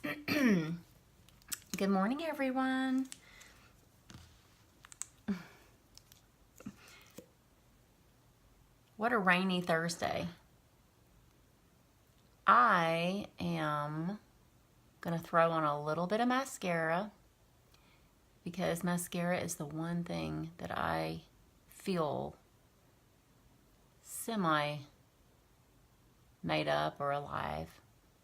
Good morning, everyone. What a rainy Thursday. I am going to throw on a little bit of mascara because mascara is the one thing that I feel semi made up or alive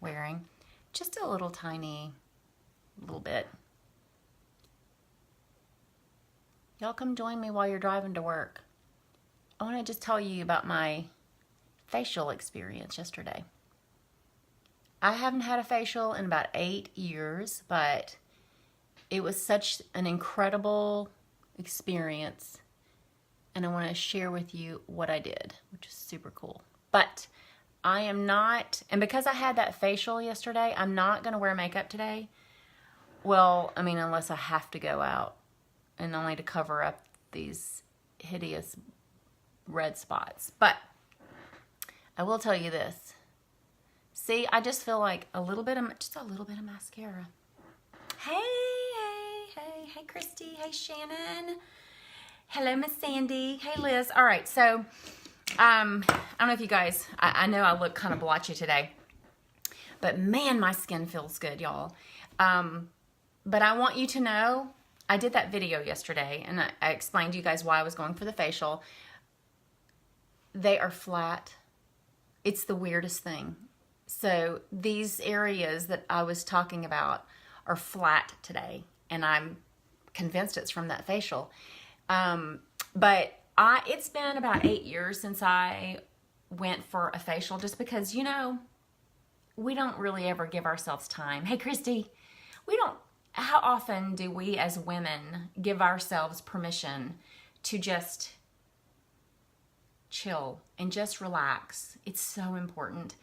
wearing. Just a little tiny little bit. Y'all come join me while you're driving to work. I want to just tell you about my facial experience yesterday. I haven't had a facial in about 8 years, but it was such an incredible experience, and I want to share with you what I did, which is super cool. But I am not, and because I had that facial yesterday, I'm not going to wear makeup today. Well, I mean, unless I have to go out, and only to cover up these hideous red spots. But I will tell you this. See, I just feel like just a little bit of mascara. Hey, Christy. Hey, Shannon. Hello, Miss Sandy. Hey, Liz. All right, so I don't know if you guys, I know I look kind of blotchy today, but man, my skin feels good, y'all. But I want you to know, I did that video yesterday, and I explained to you guys why I was going for the facial. They are flat. It's the weirdest thing. So these areas that I was talking about are flat today, and I'm convinced it's from that facial. But it's been about 8 years since I went for a facial, just because, we don't really ever give ourselves time. Hey, Christy, how often do we as women give ourselves permission to just chill and just relax? It's so important.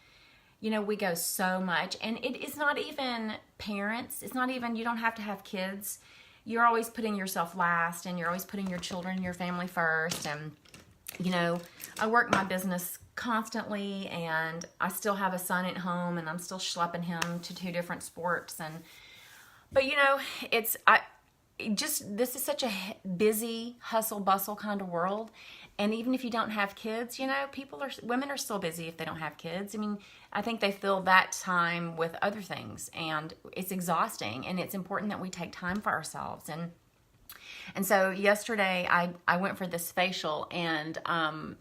We go so much, and it is not even parents. It's not even, you don't have to have kids. You're always putting yourself last, and you're always putting your children and your family first. And, I work my business constantly, and I still have a son at home, and I'm still schlepping him to 2 different sports. But this is such a busy, hustle bustle kind of world. And even if you don't have kids, women are still busy if they don't have kids. I mean, I think they fill that time with other things, and it's exhausting, and it's important that we take time for ourselves. And so yesterday I went for this facial, and I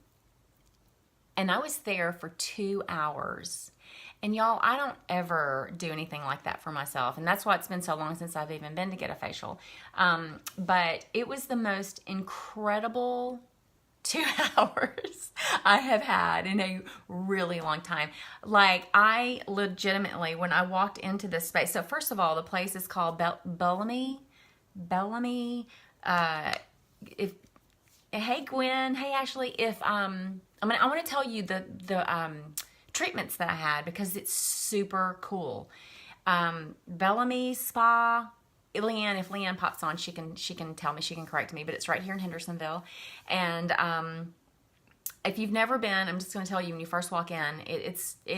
was there for 2 hours. And y'all, I don't ever do anything like that for myself. And that's why it's been so long since I've even been to get a facial. But it was the most incredible 2 hours I have had in a really long time. Like, I legitimately, when I walked into this space, so first of all, the place is called Bellamy. Hey, Gwen. Hey, Ashley. I want to tell you the treatments that I had, because it's super cool. Bellamy Spa. Leanne, if Leanne pops on, she can tell me, she can correct me, but it's right here in Hendersonville. And if you've never been, I'm just going to tell you, when you first walk in, it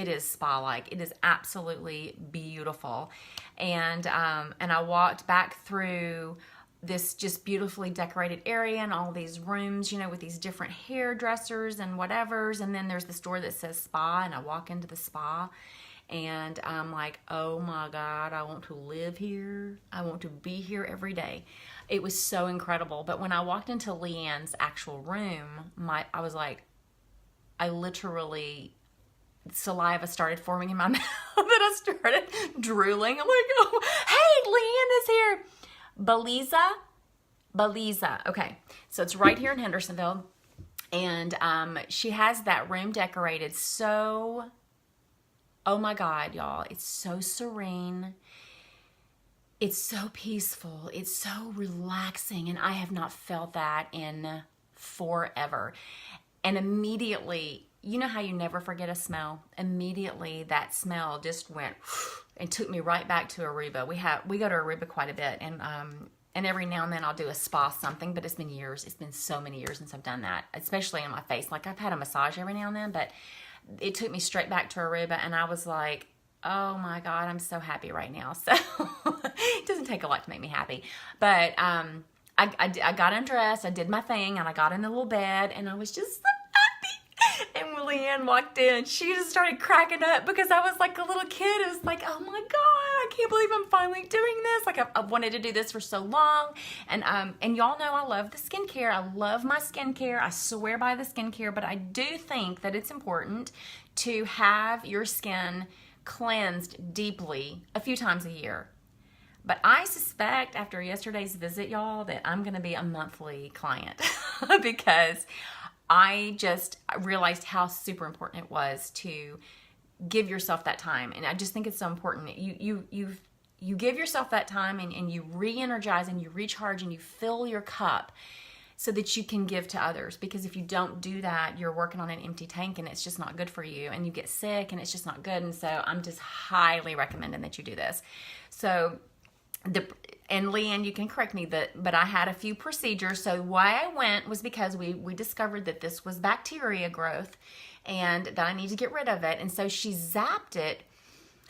is spa-like. It is absolutely beautiful. And I walked back through this just beautifully decorated area, and all these rooms, with these different hairdressers and whatevers. And then there's this door that says spa, and I walk into the spa, and I'm like, oh my God, I want to live here. I want to be here every day. It was so incredible. But when I walked into Leanne's actual room, I was like, I literally, saliva started forming in my mouth, and I started drooling. I'm like, oh, hey, Leanne is here. Beliza. Okay, so it's right here in Hendersonville, and she has that room decorated so, oh my God, y'all, it's so serene. It's so peaceful. It's so relaxing, and I have not felt that in forever. And immediately, you know how you never forget a smell? Immediately, that smell just went and took me right back to Aruba. We go to Aruba quite a bit, and every now and then I'll do a spa something, but it's been years. It's been so many years since I've done that, especially on my face. Like, I've had a massage every now and then, but it took me straight back to Aruba, and I was like, Oh my God, I'm so happy right now. So it doesn't take a lot to make me happy. But I got undressed, I did my thing, and I got in the little bed, and I was just so happy. And Leanne walked in. She just started cracking up because I was like a little kid. It was like, oh my God, I can't believe I'm finally doing this. Like I've wanted to do this for so long. And y'all know I love the skincare. I love my skincare. I swear by the skincare, but I do think that it's important to have your skin cleansed deeply a few times a year. But I suspect after yesterday's visit, y'all, that I'm going to be a monthly client because I just realized how super important it was to give yourself that time. And I just think it's so important. You give yourself that time, and you re-energize and you recharge and you fill your cup so that you can give to others. Because if you don't do that, you're working on an empty tank, and it's just not good for you, and you get sick, and it's just not good. And so I'm just highly recommending that you do this. So and Leanne, you can correct me, but I had a few procedures. So why I went was because we discovered that this was bacteria growth and that I need to get rid of it. And so she zapped it.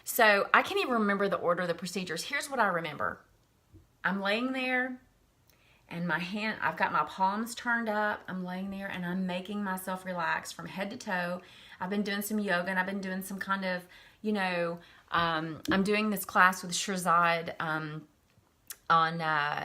So I can't even remember the order of the procedures. Here's what I remember. I'm laying there, and I've got my palms turned up. I'm laying there, and I'm making myself relax from head to toe. I've been doing some yoga, and I've been doing some kind of, I'm doing this class with Shirzad on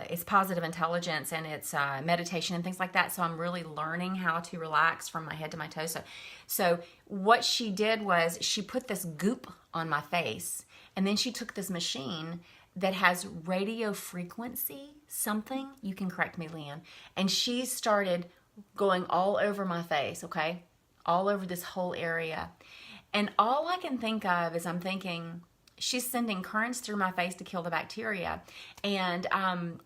it's positive intelligence, and it's meditation and things like that. So I'm really learning how to relax from my head to my toes. So what she did was she put this goop on my face, and then she took this machine that has radio frequency something. You can correct me, Leanne. And she started going all over my face, okay? All over this whole area. And all I can think of is I'm thinking, she's sending currents through my face to kill the bacteria. And y'all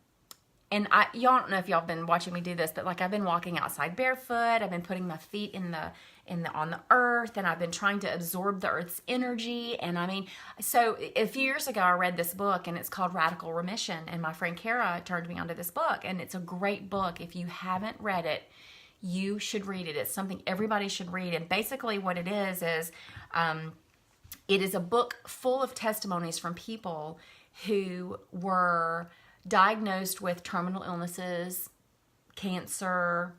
don't know if y'all have been watching me do this, but like I've been walking outside barefoot. I've been putting my feet on the earth, and I've been trying to absorb the earth's energy. And I mean, so a few years ago, I read this book, and it's called Radical Remission. And my friend Kara turned me onto this book, and it's a great book. If you haven't read it, you should read it. It's something everybody should read. And basically what it is it is a book full of testimonies from people who were diagnosed with terminal illnesses, cancer,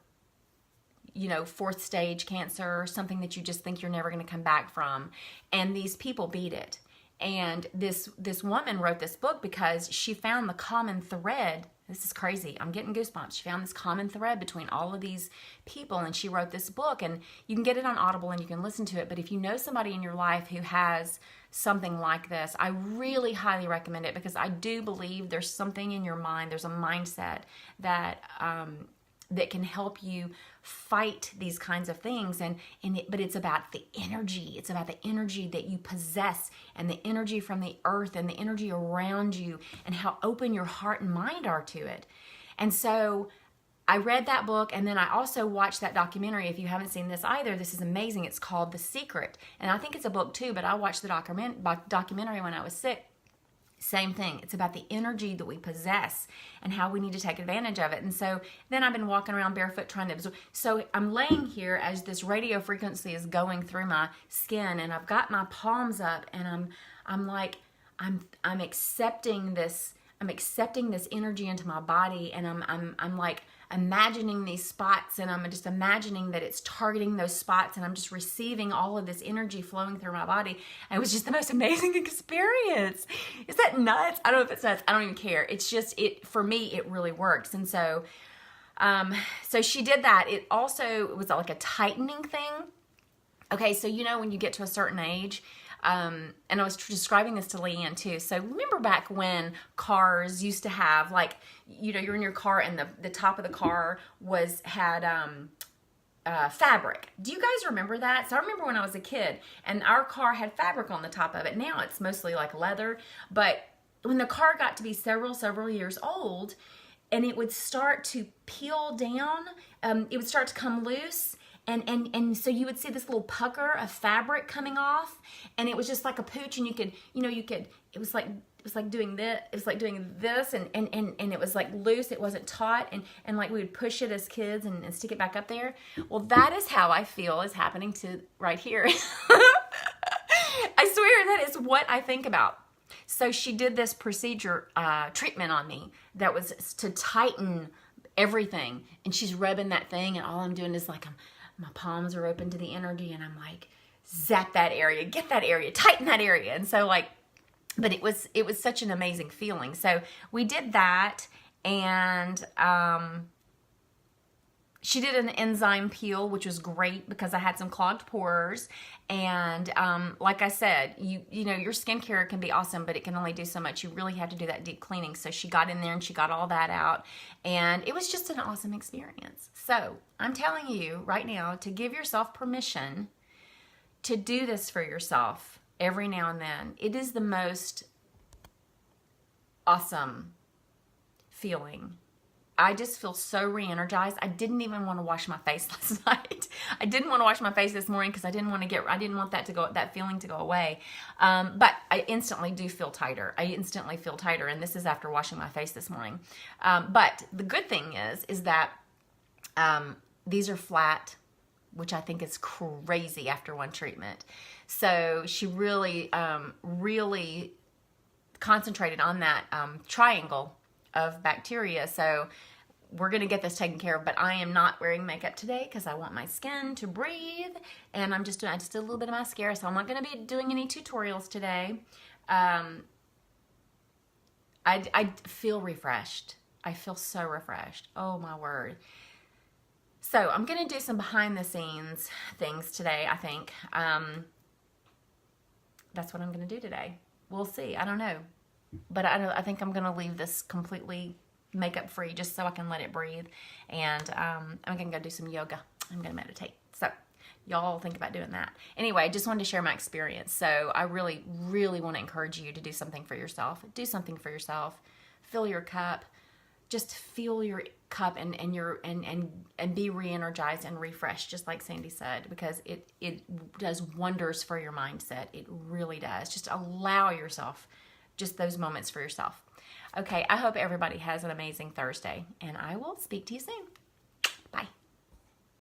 fourth stage cancer, something that you just think you're never going to come back from. And these people beat it. And this woman wrote this book because she found the common thread. This is crazy. I'm getting goosebumps. She found this common thread between all of these people, and she wrote this book. And you can get it on Audible and you can listen to it. But if you know somebody in your life who has something like this, I really highly recommend it, because I do believe there's something in your mind. There's a mindset that can help you fight these kinds of things. But it's about the energy. It's about the energy that you possess, and the energy from the earth, and the energy around you, and how open your heart and mind are to it. And so I read that book, and then I also watched that documentary. If you haven't seen this either, this is amazing. It's called The Secret. And I think it's a book too, but I watched the documentary when I was sick. Same thing. It's about the energy that we possess and how we need to take advantage of it. And so then I've been walking around barefoot trying to absorb. So I'm laying here as this radio frequency is going through my skin, and I've got my palms up, and I'm accepting this. I'm accepting this energy into my body, and I'm like imagining these spots, and I'm just imagining that it's targeting those spots, and I'm just receiving all of this energy flowing through my body. And it was just the most amazing experience. Is that nuts? I don't know if it's nuts. I don't even care. It's just, for me, it really works. And so, so she did that. It was like a tightening thing. Okay, so when you get to a certain age, and I was describing this to Leanne too. So remember back when cars used to have, like, you're in your car and the top of the car had fabric. Do you guys remember that? So I remember when I was a kid and our car had fabric on the top of it. Now it's mostly like leather. But when the car got to be several years old, and it would start to peel down, it would start to come loose. And so you would see this little pucker of fabric coming off, and it was just like a pooch, and it was like doing this, and it was like loose, it wasn't taut, and like we would push it as kids and stick it back up there. Well, that is how I feel is happening to right here. I swear that is what I think about. So she did this procedure, treatment on me that was to tighten everything. And she's rubbing that thing, and all I'm doing is like, my palms are open to the energy, and I'm like, zap that area, get that area, tighten that area. And so like, but it was such an amazing feeling. So we did that, and she did an enzyme peel, which was great because I had some clogged pores. And like I said, you know, your skincare can be awesome, but it can only do so much. You really have to do that deep cleaning. So she got in there and she got all that out. And it was just an awesome experience. So I'm telling you right now to give yourself permission to do this for yourself every now and then. It is the most awesome feeling. I just feel so re-energized. I didn't even want to wash my face last night. I didn't want to wash my face this morning because I didn't want that feeling to go away. But I instantly do feel tighter. And this is after washing my face this morning. But the good thing is that these are flat, which I think is crazy after one treatment. So she really, really concentrated on that triangle of bacteria. So we're going to get this taken care of, but I am not wearing makeup today because I want my skin to breathe, and I just did a little bit of mascara, so I'm not going to be doing any tutorials today. I feel refreshed. I feel so refreshed. Oh my word. So I'm going to do some behind the scenes things today, I think. That's what I'm going to do today. We'll see. I don't know. But I think I'm going to leave this completely makeup free just so I can let it breathe. And I'm going to go do some yoga. I'm going to meditate. So y'all think about doing that. Anyway, I just wanted to share my experience. So I really, really want to encourage you to do something for yourself. Do something for yourself. Fill your cup. Just fill your cup and be re-energized and refreshed, just like Sandy said, because it does wonders for your mindset. It really does. Just allow yourself just those moments for yourself. Okay, I hope everybody has an amazing Thursday, and I will speak to you soon.